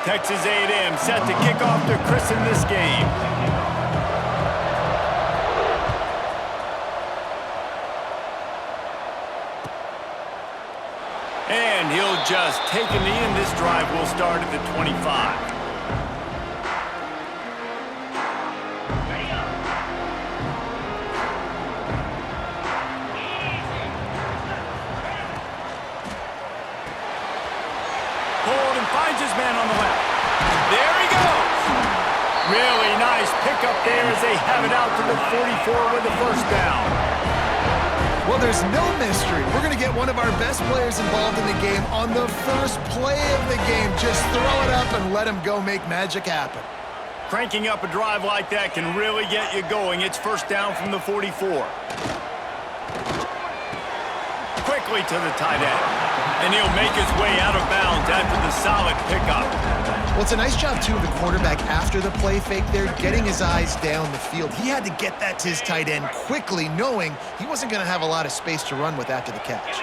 Texas A&M set to kick off to christen this game. And he'll just take a knee, and this drive will start at the 25. Finds his man on the left. There he goes. Really nice pickup there as they have it out to the 44 with the first down. Well, there's no mystery. We're going to get one of our best players involved in the game on the first play of the game. Just throw it up and let him go make magic happen. Cranking up a drive like that can really get you going. It's first down from the 44. Quickly to the tight end. And he'll make his way out of bounds after the solid pickup. Well, it's a nice job, too, of the quarterback after the play fake there, getting his eyes down the field. He had to get that to his tight end quickly, knowing he wasn't going to have a lot of space to run with after the catch.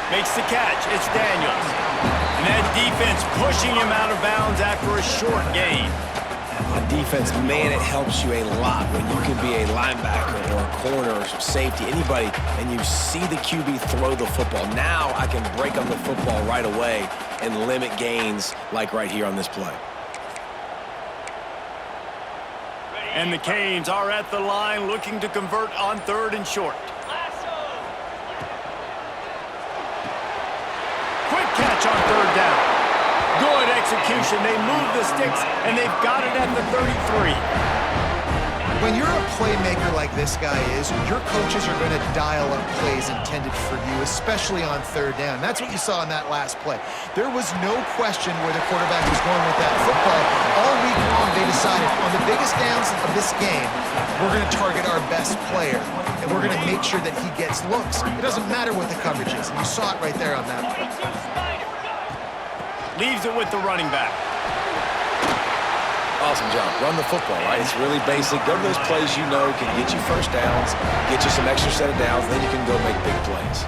Makes the catch. It's Daniels. And that defense pushing him out of bounds after a short gain. On defense, man, it helps you a lot when you can be a linebacker or a corner or safety, anybody, and you see the QB throw the football. Now I can break on the football right away and limit gains like right here on this play. And the Canes are at the line looking to convert on 3rd and short. Quick catch on 3rd down. Good execution. They move the sticks, and they've got it at the 33. When you're a playmaker like this guy is, your coaches are going to dial up plays intended for you, especially on 3rd down. That's what you saw in that last play. There was no question where the quarterback was going with that football. All week long, they decided on the biggest downs of this game, we're going to target our best player, and we're going to make sure that he gets looks. It doesn't matter what the coverage is, and you saw it right there on that play. Leaves it with the running back. Awesome job. Run the football, right? It's really basic. Go to those plays you know can get you first downs, get you some extra set of downs, then you can go make big plays.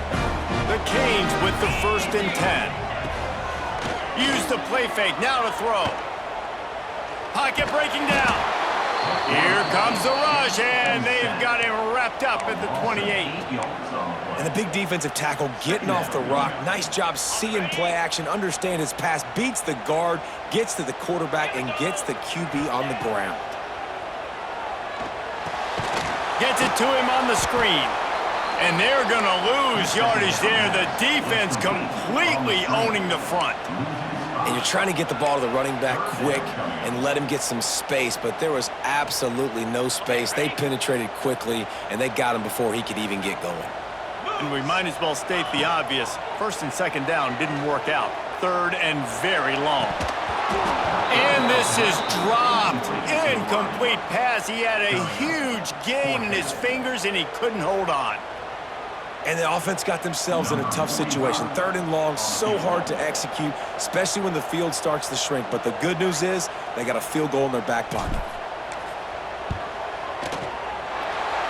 The Canes with the 1st and 10. Use the play fake. Now to throw. Pocket breaking down. Here comes the rush, and they've got him wrapped up at the 28. And the big defensive tackle getting off the rock. Nice job seeing play action, understand his pass, beats the guard, gets to the quarterback, and gets the QB on the ground. Gets it to him on the screen. And they're going to lose yardage there. The defense completely owning the front. And you're trying to get the ball to the running back quick and let him get some space, but there was absolutely no space. They penetrated quickly, and they got him before he could even get going. And we might as well state the obvious. 1st and 2nd down didn't work out. 3rd and very long. And this is dropped. Incomplete pass. He had a huge gain in his fingers, and he couldn't hold on. And the offense got themselves in a tough situation. 3rd and long, so hard to execute, especially when the field starts to shrink. But the good news is they got a field goal in their back pocket.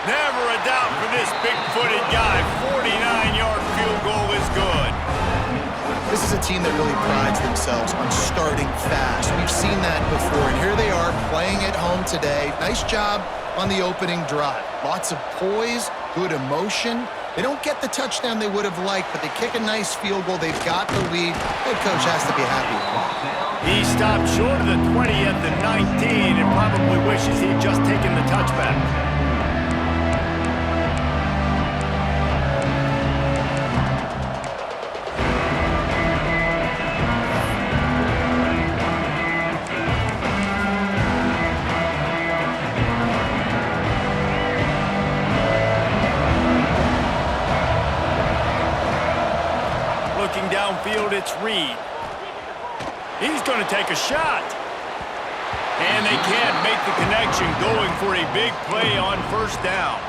Never a doubt for this big-footed guy. 49-yard field goal is good. This is a team that really prides themselves on starting fast. We've seen that before, and here they are playing at home today. Nice job on the opening drive. Lots of poise, good emotion. They don't get the touchdown they would have liked, but they kick a nice field goal. They've got the lead. Head coach has to be happy with that. He stopped short of the 20 at the 19 and probably wishes he'd just taken the touchback. Downfield, it's Reed. He's going to take a shot. And they can't make the connection, going for a big play on 1st down.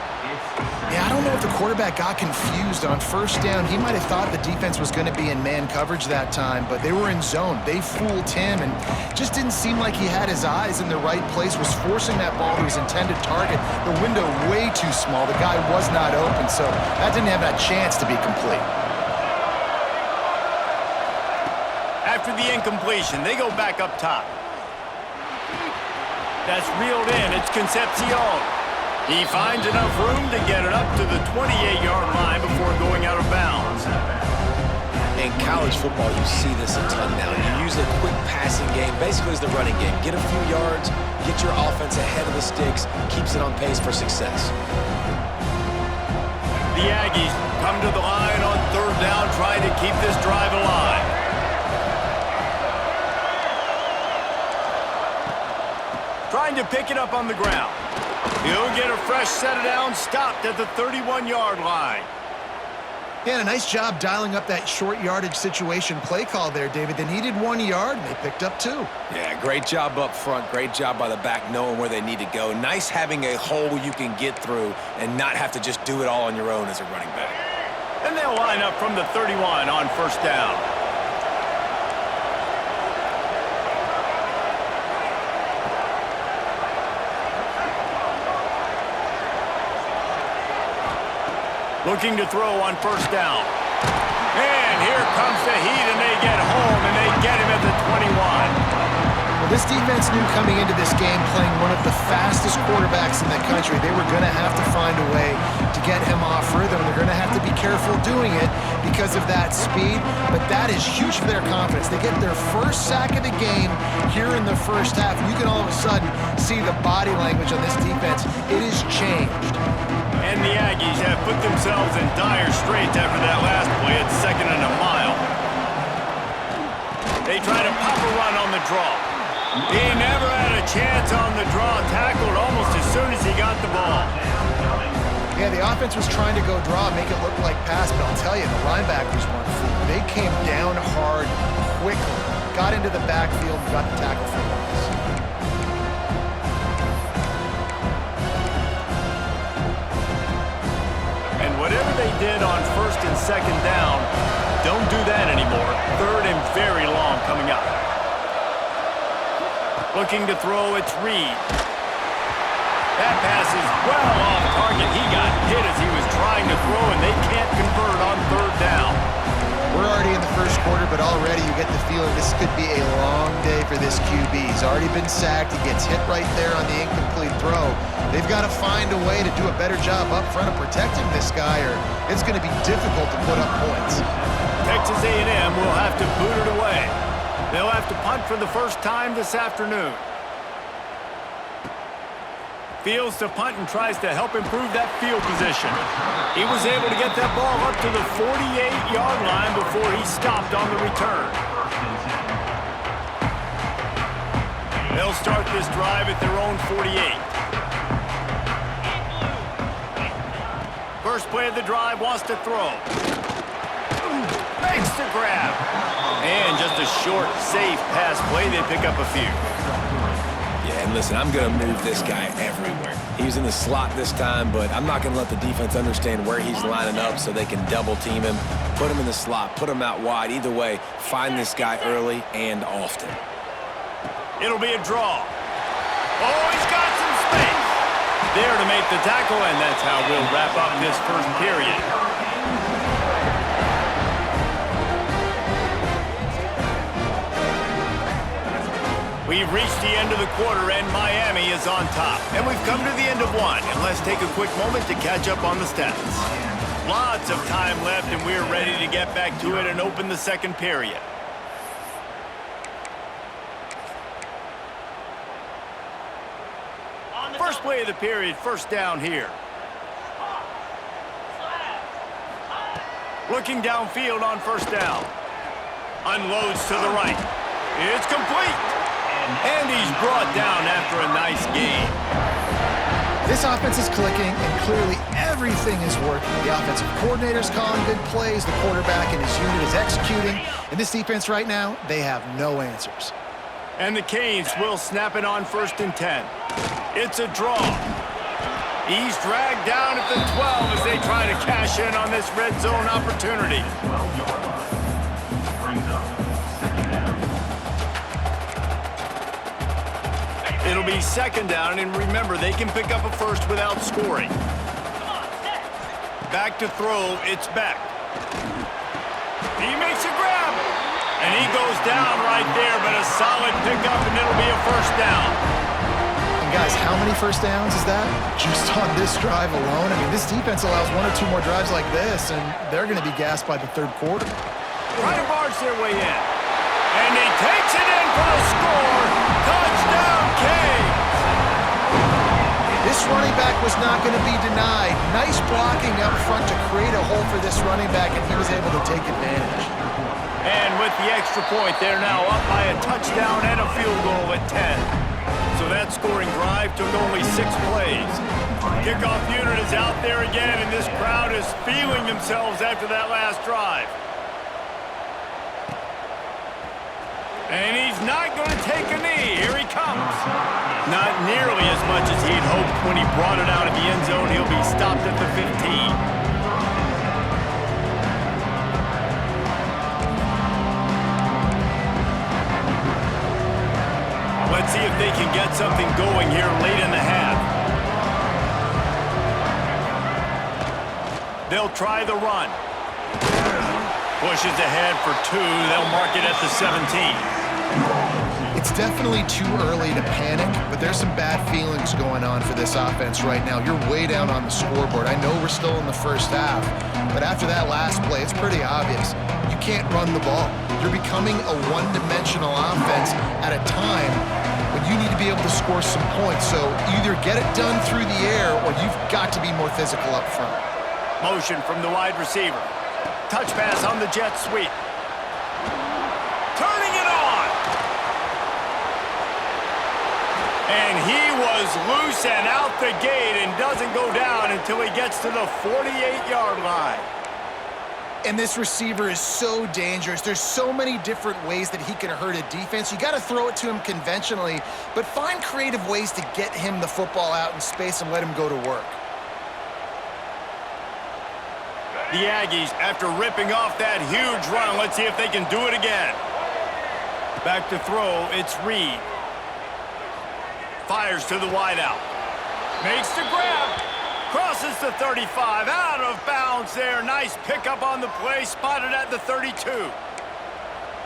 Yeah, I don't know if the quarterback got confused on 1st down. He might have thought the defense was going to be in man coverage that time, but they were in zone. They fooled him and just didn't seem like he had his eyes in the right place, was forcing that ball to his intended target. The window way too small. The guy was not open, so that didn't have that chance to be complete. after the incompletion. They go back up top. That's reeled in. It's Concepcion. He finds enough room to get it up to the 28-yard line before going out of bounds. In college football, you see this a ton now. You use a quick passing game, basically as the running game. Get a few yards, get your offense ahead of the sticks, keeps it on pace for success. The Aggies come to the line on third down, trying to keep this drive alive. Trying to pick it up on the ground. He'll get a fresh set of downs, stopped at the 31-yard line. Yeah, and a nice job dialing up that short yardage situation play call there, David. They needed 1 yard, and they picked up 2. Yeah, great job up front. Great job by the back knowing where they need to go. Nice having a hole you can get through and not have to just do it all on your own as a running back. And they'll line up from the 31 on first down. Looking to throw on first down. And here comes the heat, and they get home, and they get him at the 21. Well, this defense knew coming into this game, playing one of the fastest quarterbacks in the country, they were going to have to find a way to get him off rhythm. They're going to have to be careful doing it because of that speed, but that is huge for their confidence. They get their first sack of the game here in the first half, and you can all of a sudden see the body language on this defense. It is changed. And the Aggies have put themselves in dire straits after that last play at 2nd and a mile. They try to pop a run on the draw. He never had a chance on the draw, tackled almost as soon as he got the ball. Yeah, the offense was trying to go draw, make it look like pass, but I'll tell you, the linebackers weren't fooled. They came down hard quickly, got into the backfield, and got the tackle for loss. Whatever they did on first and second down, don't do that anymore. Third and very long coming up. Looking to throw, it's Reed. That pass is well off target. He got hit as he was trying to throw, and they can't convert on third down. We're already in the first quarter, but already you get the feeling this could be a long day for this QB. He's already been sacked. He gets hit right there on the incomplete throw. They've got to find a way to do a better job up front of protecting this guy, or it's going to be difficult to put up points. Texas A&M will have to boot it away. They'll have to punt for the first time this afternoon. Fields to punt and tries to help improve that field position. He was able to get that ball up to the 48-yard line before he stopped on the return. They'll start this drive at their own 48. First play of the drive, wants to throw. Makes the grab. And just a short, safe pass play. They pick up a few. Yeah, and listen, I'm going to move this guy everywhere. He was in the slot this time, but I'm not going to let the defense understand where he's lining up so they can double team him, put him in the slot, put him out wide. Either way, find this guy early and often. It'll be a draw. Oh, he's got some space. There to make the tackle, and that's how we'll wrap up this first period. We've reached the end of the quarter, and Miami is on top. And we've come to the end of one, and let's take a quick moment to catch up on the stats. Lots of time left, and we're ready to get back to it and open the second period. First play of the period, first down here. Looking downfield on first down. Unloads to the right. It's complete. And he's brought down after a nice gain. This offense is clicking, and clearly everything is working. The offensive coordinator's calling good plays, the quarterback and his unit is executing, and this defense right now, they have no answers. And the Canes will snap it on first and 10. It's a draw. He's dragged down at the 12 as they try to cash in on this red zone opportunity. It'll be second down, and remember, they can pick up a first without scoring. Back to throw, it's Beck. He makes a grab. And he goes down right there, but a solid pickup, and it'll be a first down. And guys, how many first downs is that? Just on this drive alone? I mean, this defense allows 1 or 2 more drives like this, and they're going to be gassed by the third quarter. Trying to barge their way in. And he takes it in for the score. Touchdown, Canes! This running back was not going to be denied. Nice blocking up front to create a hole for this running back, and he was able to take advantage. And with the extra point, they're now up by a touchdown and a field goal at 10. So that scoring drive took only 6 plays. Kickoff unit is out there again, and this crowd is feeling themselves after that last drive. And he's not going to take a knee. Here he comes. Not nearly as much as he'd hoped when he brought it out of the end zone. He'll be stopped at the 15. Let's see if they can get something going here late in the half. They'll try the run. Pushes ahead for 2. They'll mark it at the 17. It's definitely too early to panic, but there's some bad feelings going on for this offense right now. You're way down on the scoreboard. I know we're still in the first half, but after that last play, it's pretty obvious. You can't run the ball. You're becoming a one-dimensional offense at a time when you need to be able to score some points. So either get it done through the air or you've got to be more physical up front. Motion from the wide receiver. Touch pass on the jet sweep. Turning it on. And he was loose and out the gate and doesn't go down until he gets to the 48-yard line. And this receiver is so dangerous. There's so many different ways that he can hurt a defense. You got to throw it to him conventionally, but find creative ways to get him the football out in space and let him go to work. The Aggies, after ripping off that huge run, let's see if they can do it again. Back to throw, it's Reed. Fires to the wideout. Makes the grab. Crosses the 35, out of bounds there. Nice pickup on the play, spotted at the 32.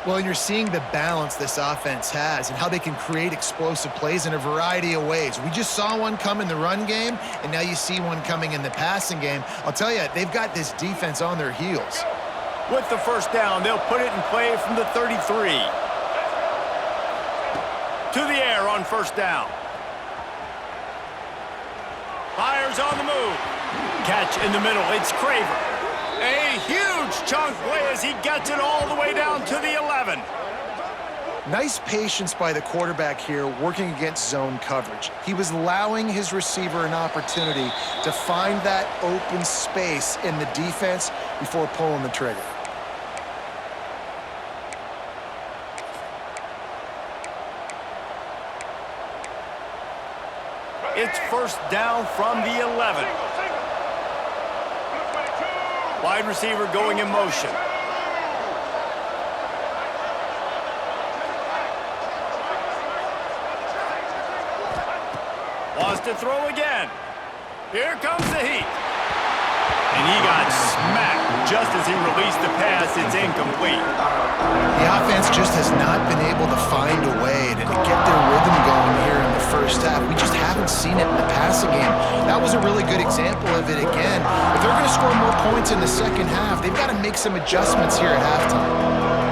Well, and you're seeing the balance this offense has and how they can create explosive plays in a variety of ways. We just saw one come in the run game, and now you see one coming in the passing game. I'll tell you, they've got this defense on their heels. With the first down, they'll put it in play from the 33. To the air on first down. Fires on the move. Catch in the middle. It's Craver. A huge chunk play as he gets it all the way down to the 11. Nice patience by the quarterback here working against zone coverage. He was allowing his receiver an opportunity to find that open space in the defense before pulling the trigger. It's first down from the 11. Wide receiver going in motion. Wants to throw again. Here comes the heat. And he got smacked just as he released the pass. It's incomplete. The offense just has not been able to find a way to get their rhythm going here in the first half. We just haven't seen it in the passing game. That was a really good example of it again. If they're going to score more points in the second half, they've got to make some adjustments here at halftime.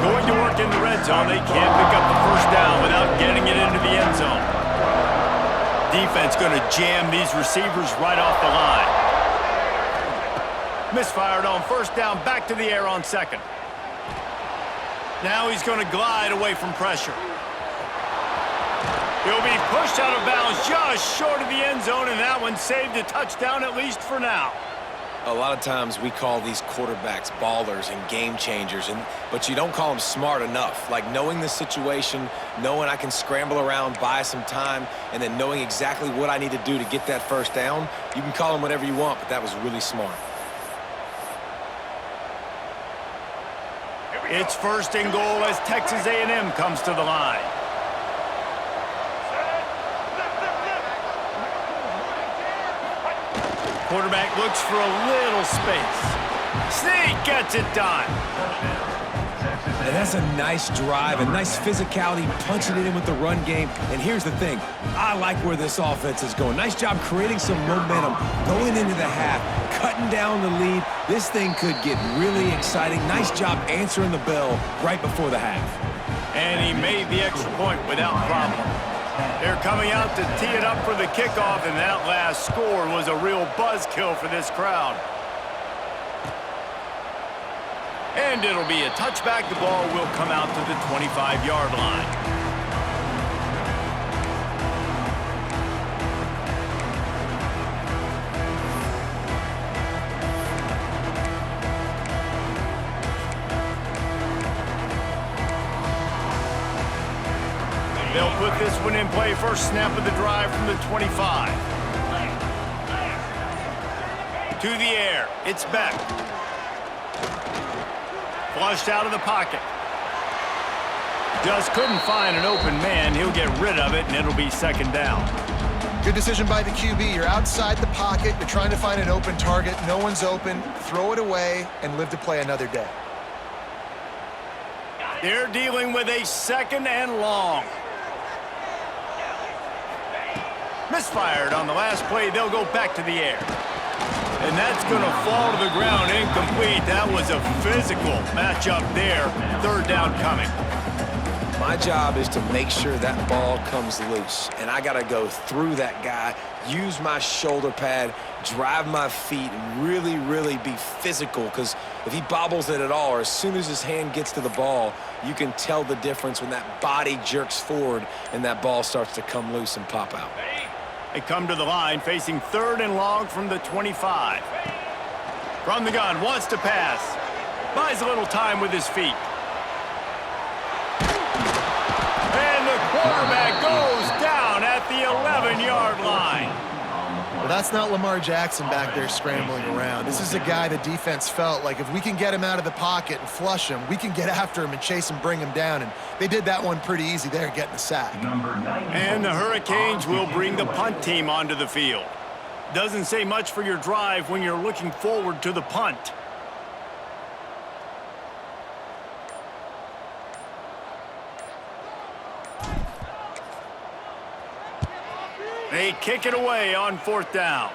Going to work in the red zone. They can't pick up the first down without getting it into the end zone. Defense going to jam these receivers right off the line. Misfired on first down, back to the air on second. Now he's going to glide away from pressure. He'll be pushed out of bounds just short of the end zone, and that one saved a touchdown at least for now. A lot of times we call these quarterbacks ballers and game changers, but you don't call them smart enough. Like knowing the situation, knowing I can scramble around, buy some time, and then knowing exactly what I need to do to get that first down. You can call them whatever you want, but that was really smart. It's first and goal as Texas A&M comes to the line. Quarterback looks for a little space. Sneak gets it done. And that's a nice drive, a nice physicality, punching it in with the run game. And here's the thing, I like where this offense is going. Nice job creating some momentum, going into the half, cutting down the lead. This thing could get really exciting. Nice job answering the bell right before the half. And he made the extra point without problem. They're coming out to tee it up for the kickoff, and that last score was a real buzzkill for this crowd. And it'll be a touchback. The ball will come out to the 25-yard line. They'll put this one in play. First snap of the drive from the 25. To the air. It's Beck. Flushed out of the pocket. Just couldn't find an open man. He'll get rid of it, and it'll be second down. Good decision by the QB. You're outside the pocket. You're trying to find an open target. No one's open. Throw it away and live to play another day. They're dealing with a second and long. Misfired on the last play. They'll go back to the air. And that's going to fall to the ground, incomplete. That was a physical matchup there. Third down coming. My job is to make sure that ball comes loose. And I got to go through that guy, use my shoulder pad, drive my feet, and really, really be physical. Because if he bobbles it at all, or as soon as his hand gets to the ball, you can tell the difference when that body jerks forward and that ball starts to come loose and pop out. They come to the line facing third and long from the 25. From the gun, wants to pass. Buys a little time with his feet. And the quarterback goes down at the 11-yard line. Well, that's not Lamar Jackson back there scrambling around. This is a guy the defense felt like if we can get him out of the pocket and flush him, we can get after him and chase him, bring him down. And they did that one pretty easy there, getting the sack. And the Hurricanes will bring the punt team onto the field. Doesn't say much for your drive when you're looking forward to the punt. They kick it away on fourth down.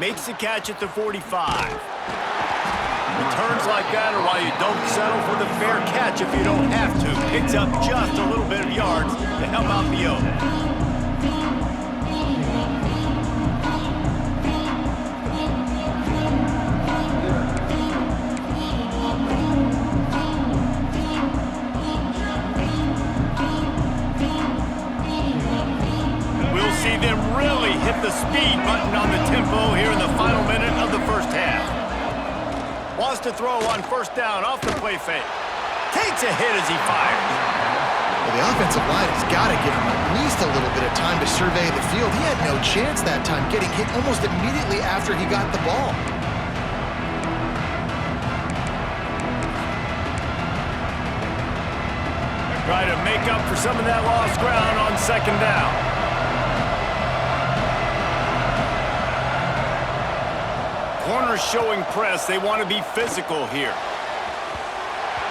Makes the catch at the 45. Returns like that are why you don't settle for the fair catch if you don't have to. Picks up just a little bit of yards to help out the O. Them really hit the speed button on the tempo here in the final minute of the first half. Wants to throw on first down off the play fake. Takes a hit as he fires. Well, the offensive line has got to give him at least a little bit of time to survey the field. He had no chance that time, getting hit almost immediately after he got the ball. Try to make up for some of that lost ground on second down. Corners showing press. They want to be physical here.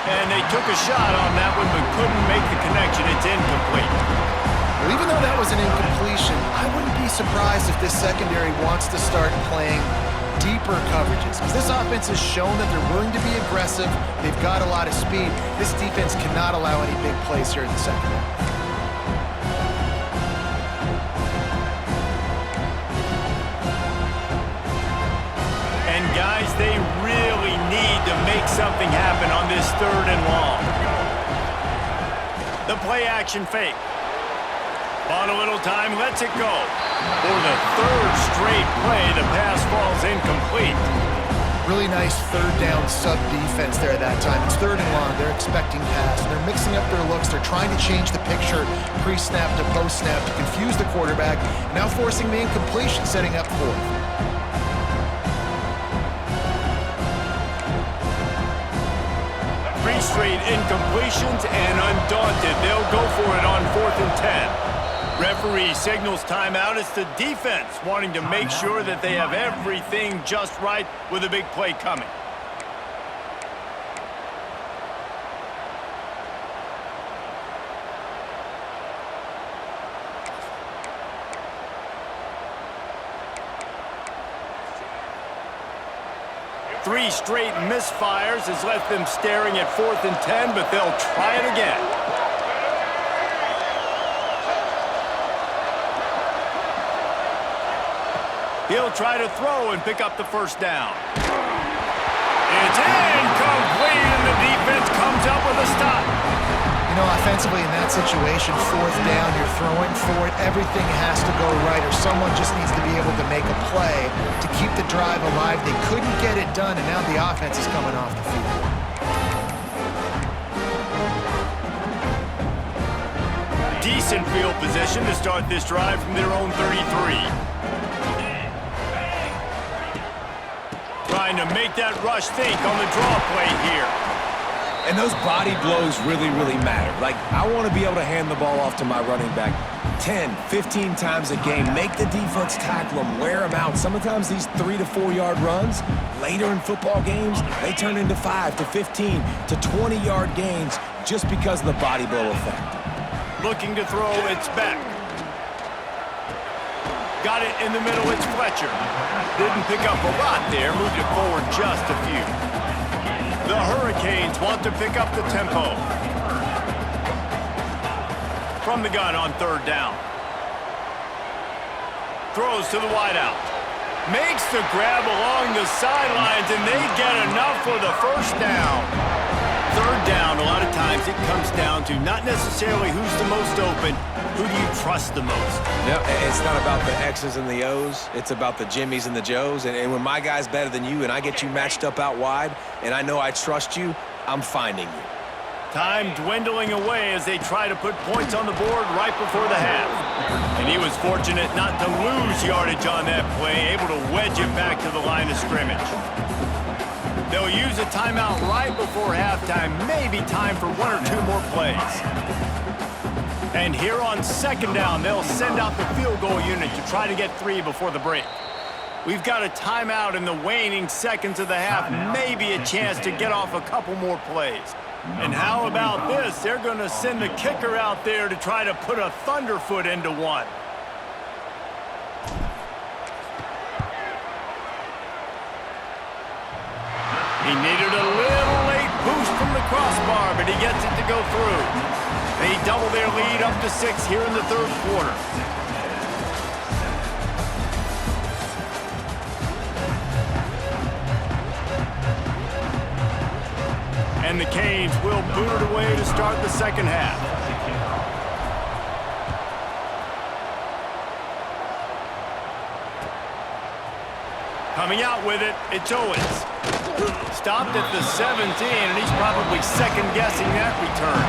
And they took a shot on that one, but couldn't make the connection. It's incomplete. Well, even though that was an incompletion, I wouldn't be surprised if this secondary wants to start playing deeper coverages. Because this offense has shown that they're willing to be aggressive. They've got a lot of speed. This defense cannot allow any big plays here in the second half. Guys, they really need to make something happen on this third and long. The play action fake. On a little time, lets it go. For the third straight play, the pass falls incomplete. Really nice third down sub defense there that time. It's third and long. They're expecting pass. They're mixing up their looks. They're trying to change the picture pre-snap to post-snap to confuse the quarterback. Now forcing the incompletion, setting up fourth. Three straight incompletions, and undaunted, they'll go for it on 4th and 10. Referee signals timeout. It's the defense wanting to make sure that they have everything just right with a big play coming. 3 straight misfires has left them staring at 4th and 10, but they'll try it again. He'll try to throw and pick up the first down. It's incomplete, and the defense comes up with a stop. You know, offensively in that situation, 4th down, you're throwing for it, everything has to go right, or someone just needs to be able to make a play to keep the drive alive. They couldn't get it done, and now the offense is coming off the field. Decent field position to start this drive from their own 33. Trying to make that rush think on the draw play here. And those body blows really, really matter. Like, I want to be able to hand the ball off to my running back 10, 15 times a game. Make the defense tackle them, wear them out. Sometimes these 3 to 4 yard runs, later in football games, they turn into 5 to 15 to 20 yard gains just because of the body blow effect. Looking to throw, it's back. Got it in the middle, it's Fletcher. Didn't pick up a lot there, moved it forward just a few. The Hurricanes want to pick up the tempo. From the gun on 3rd down. Throws to the wideout. Makes the grab along the sidelines, and they get enough for the first down. 3rd down, a lot of times it comes down to not necessarily who's the most open, who do you trust the most? No, it's not about the X's and the O's. It's about the Jimmies and the Joes. And when my guy's better than you and I get you matched up out wide and I know I trust you, I'm finding you. Time dwindling away as they try to put points on the board right before the half. And he was fortunate not to lose yardage on that play, able to wedge it back to the line of scrimmage. They'll use a timeout right before halftime, maybe time for 1 or 2 more plays. And here on 2nd down, they'll send out the field goal unit to try to get 3 before the break. We've got a timeout in the waning seconds of the half, maybe a chance to get off a couple more plays. And how about this? They're going to send the kicker out there to try to put a thunderfoot into one. He needed a little late boost from the crossbar, but he gets it to go through. They double their lead up to 6 here in the 3rd quarter. And the Canes will boot it away to start the 2nd half. Coming out with it, it's Owens. Stopped at the 17, and he's probably second-guessing that return.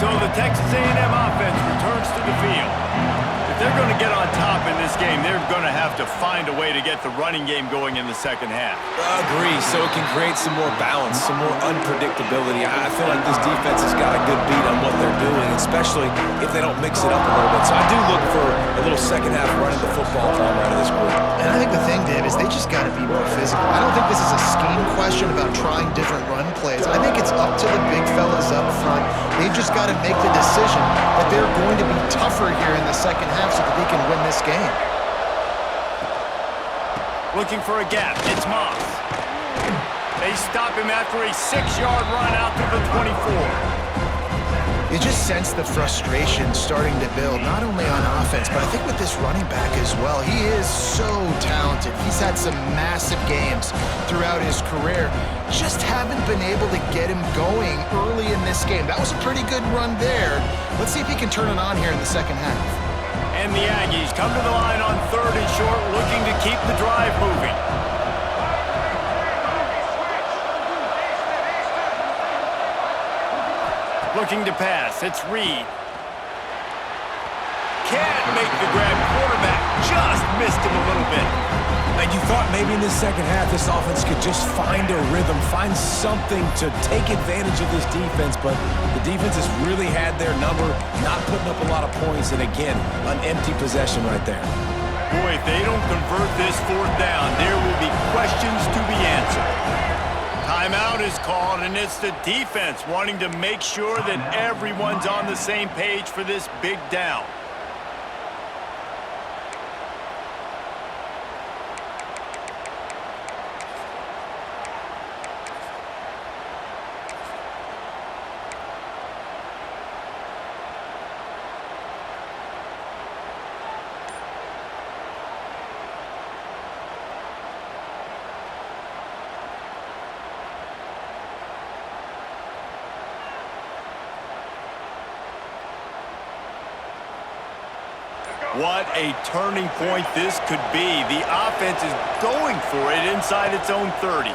So the Texas A&M offense returns to the field. If they're going to get on top in this game, they're going to have to find a way to get the running game going in the 2nd half. Agree, so it can create some more balance, some more unpredictability. I feel like this defense has got a good beat on what they're doing, especially if they don't mix it up a little bit. So I do look for a little 2nd half running the football time out of this group. And I think the thing, Dave, is they just got to be more physical. I don't think this is a scheme question about trying different run plays. I think it's up to the big fellas up front. They've just got to make the decision that they're going to be tougher here in the 2nd half so that they can win this game. Looking for a gap, it's Moss. They stop him after a 6-yard run out to the 24. You just sense the frustration starting to build, not only on offense, but I think with this running back as well. He is so talented. He's had some massive games throughout his career. Just haven't been able to get him going early in this game. That was a pretty good run there. Let's see if he can turn it on here in the 2nd half. And the Aggies come to the line on 3rd and short, looking to keep the drive moving. Looking to pass, it's Reed. Can't make the grab, quarterback just missed him a little bit. And you thought maybe in this 2nd half this offense could just find a rhythm, find something to take advantage of this defense, but the defense has really had their number, not putting up a lot of points, and again, an empty possession right there. Boy, if they don't convert this fourth down, there will be questions to be answered. Timeout is called, and it's the defense wanting to make sure that everyone's on the same page for this big down. What a turning point this could be. The offense is going for it inside its own 30.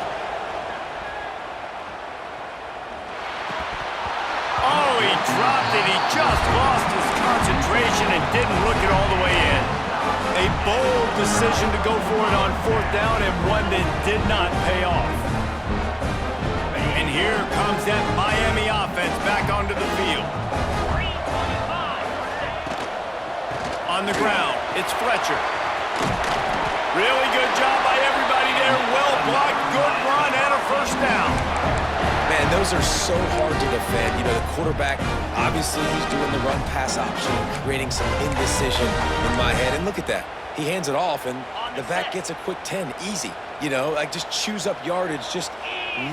Oh, he dropped it. He just lost his concentration and didn't look it all the way in. A bold decision to go for it on fourth down, and one that did not pay off. And here comes that Miami offense back onto the field. On the ground, it's Fletcher. Really good job by everybody there. Well blocked, good run, and a first down. Man, those are so hard to defend. You know, the quarterback, obviously he's doing the run-pass option, creating some indecision in my head. And look at that. He hands it off, and the back gets a quick 10. Easy. You know, like just chews up yardage. Just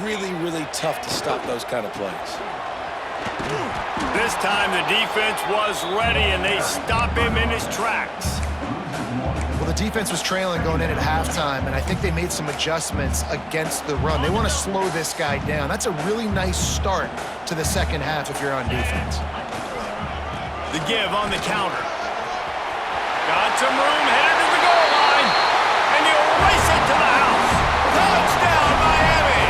really, really tough to stop those kind of plays. This time the defense was ready, and they stop him in his tracks. Well, the defense was trailing going in at halftime, and I think they made some adjustments against the run. They want to slow this guy down. That's a really nice start to the second half if you're on defense. The give on the counter. Got some room, headed to the goal line, and he'll race it to the house. Touchdown, Miami!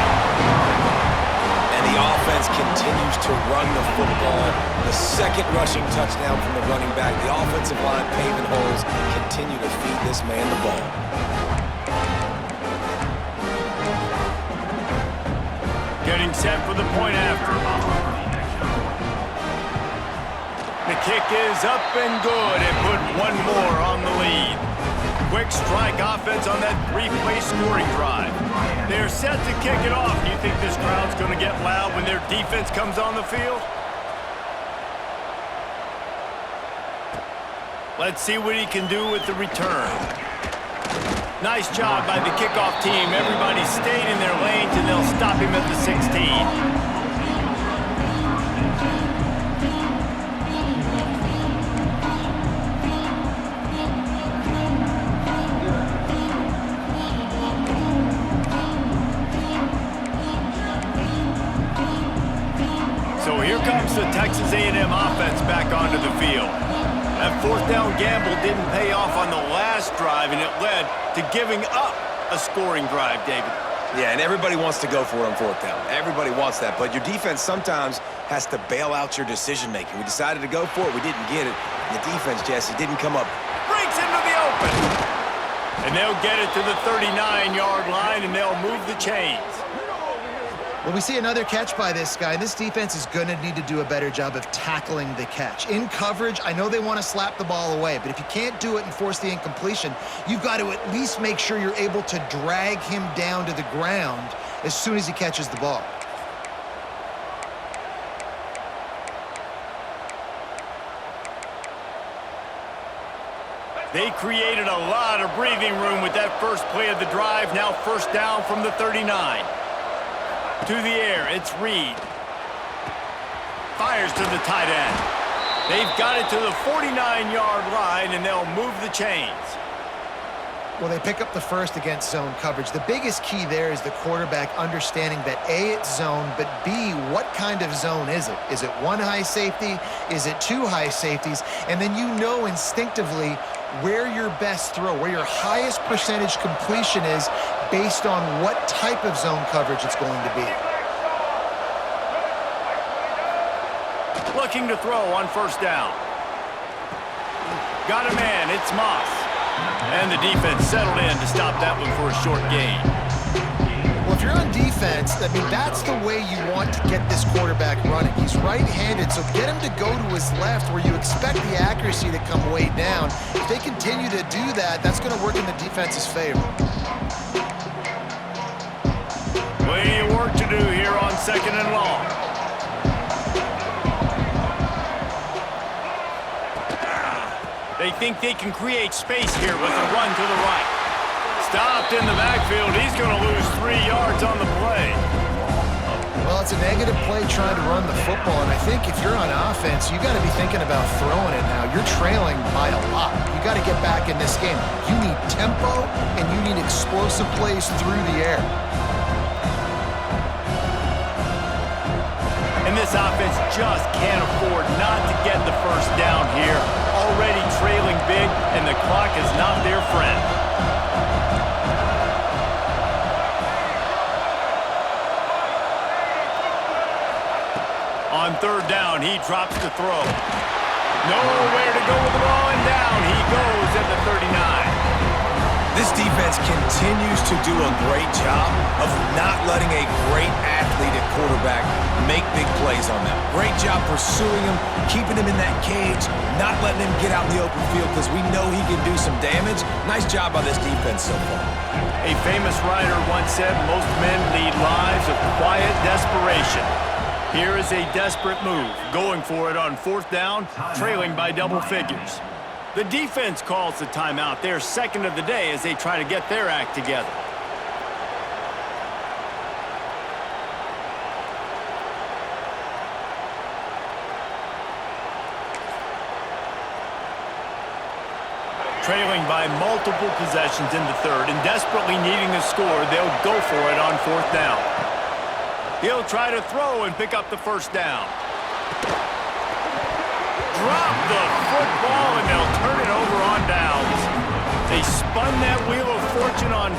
And the offense continues to run the football. The second rushing touchdown from the running back. The offensive line paving holes. Continue to feed this man the ball. Getting set for the point after. The kick is up and good, and put one more on the lead. Quick strike offense on that three-play scoring drive. They're set to kick it off. Do you think this crowd's going to get loud when their defense comes on the field? Let's see what he can do with the return. Nice job by the kickoff team. Everybody stayed in their lanes, and they'll stop him at the 16. So here comes the Texas A&M offense back onto the field. That fourth down gamble didn't pay off on the last drive, and it led to giving up a scoring drive, David. Yeah, and everybody wants to go for it on fourth down. Everybody wants that, but your defense sometimes has to bail out your decision-making. We decided to go for it. We didn't get it. The defense, Jesse, didn't come up. Breaks into the open. And they'll get it to the 39-yard line, and they'll move the chains. Well, we see another catch by this guy. This defense is going to need to do a better job of tackling the catch. In coverage, I know they want to slap the ball away, but if you can't do it and force the incompletion, you've got to at least make sure you're able to drag him down to the ground as soon as he catches the ball. They created a lot of breathing room with that first play of the drive. Now first down from the 39. To the air, it's Reed. Fires to the tight end. They've got it to the 49-yard line, and they'll move the chains. Well, they pick up the first against zone coverage. The biggest key there is the quarterback understanding that A, it's zone, but B, what kind of zone is it? Is it one high safety? Is it two high safeties? And then you know instinctively where your best throw, where your highest percentage completion is based on what type of zone coverage it's going to be. Looking to throw on first down. Got a man, it's Moss. And the defense settled in to stop that one for a short gain. Well, if you're on defense, I mean, that's the way you want to get this quarterback running. He's right-handed, so get him to go to his left where you expect the accuracy to come way down. If they continue to do that, that's going to work in the defense's favor. Plenty of work to do here on 2nd and long. They think they can create space here with a run to the right. Stopped in the backfield. He's going to lose 3 yards on the play. Well, it's a negative play trying to run the football, and I think if you're on offense, you got to be thinking about throwing it now. You're trailing by a lot. You got to get back in this game. You need tempo, and you need explosive plays through the air. And this offense just can't afford not to get the first down here. Already trailing big, and the clock is not their friend. On 3rd down, he drops to throw. Nowhere to go with the ball, and down he goes at the 39. This defense continues to do a great job of not letting a great athlete at quarterback make big plays on them. Great job pursuing him, keeping him in that cage, not letting him get out in the open field because we know he can do some damage. Nice job by this defense so far. A famous writer once said, most men lead lives of quiet desperation. Here is a desperate move, going for it on 4th down, trailing by double figures. The defense calls the timeout, their second of the day, as they try to get their act together. Trailing by multiple possessions in the 3rd and desperately needing to score, they'll go for it on 4th down. He'll try to throw and pick up the 1st down. Drop the football, and they'll turn it over on downs. They spun that wheel of fortune on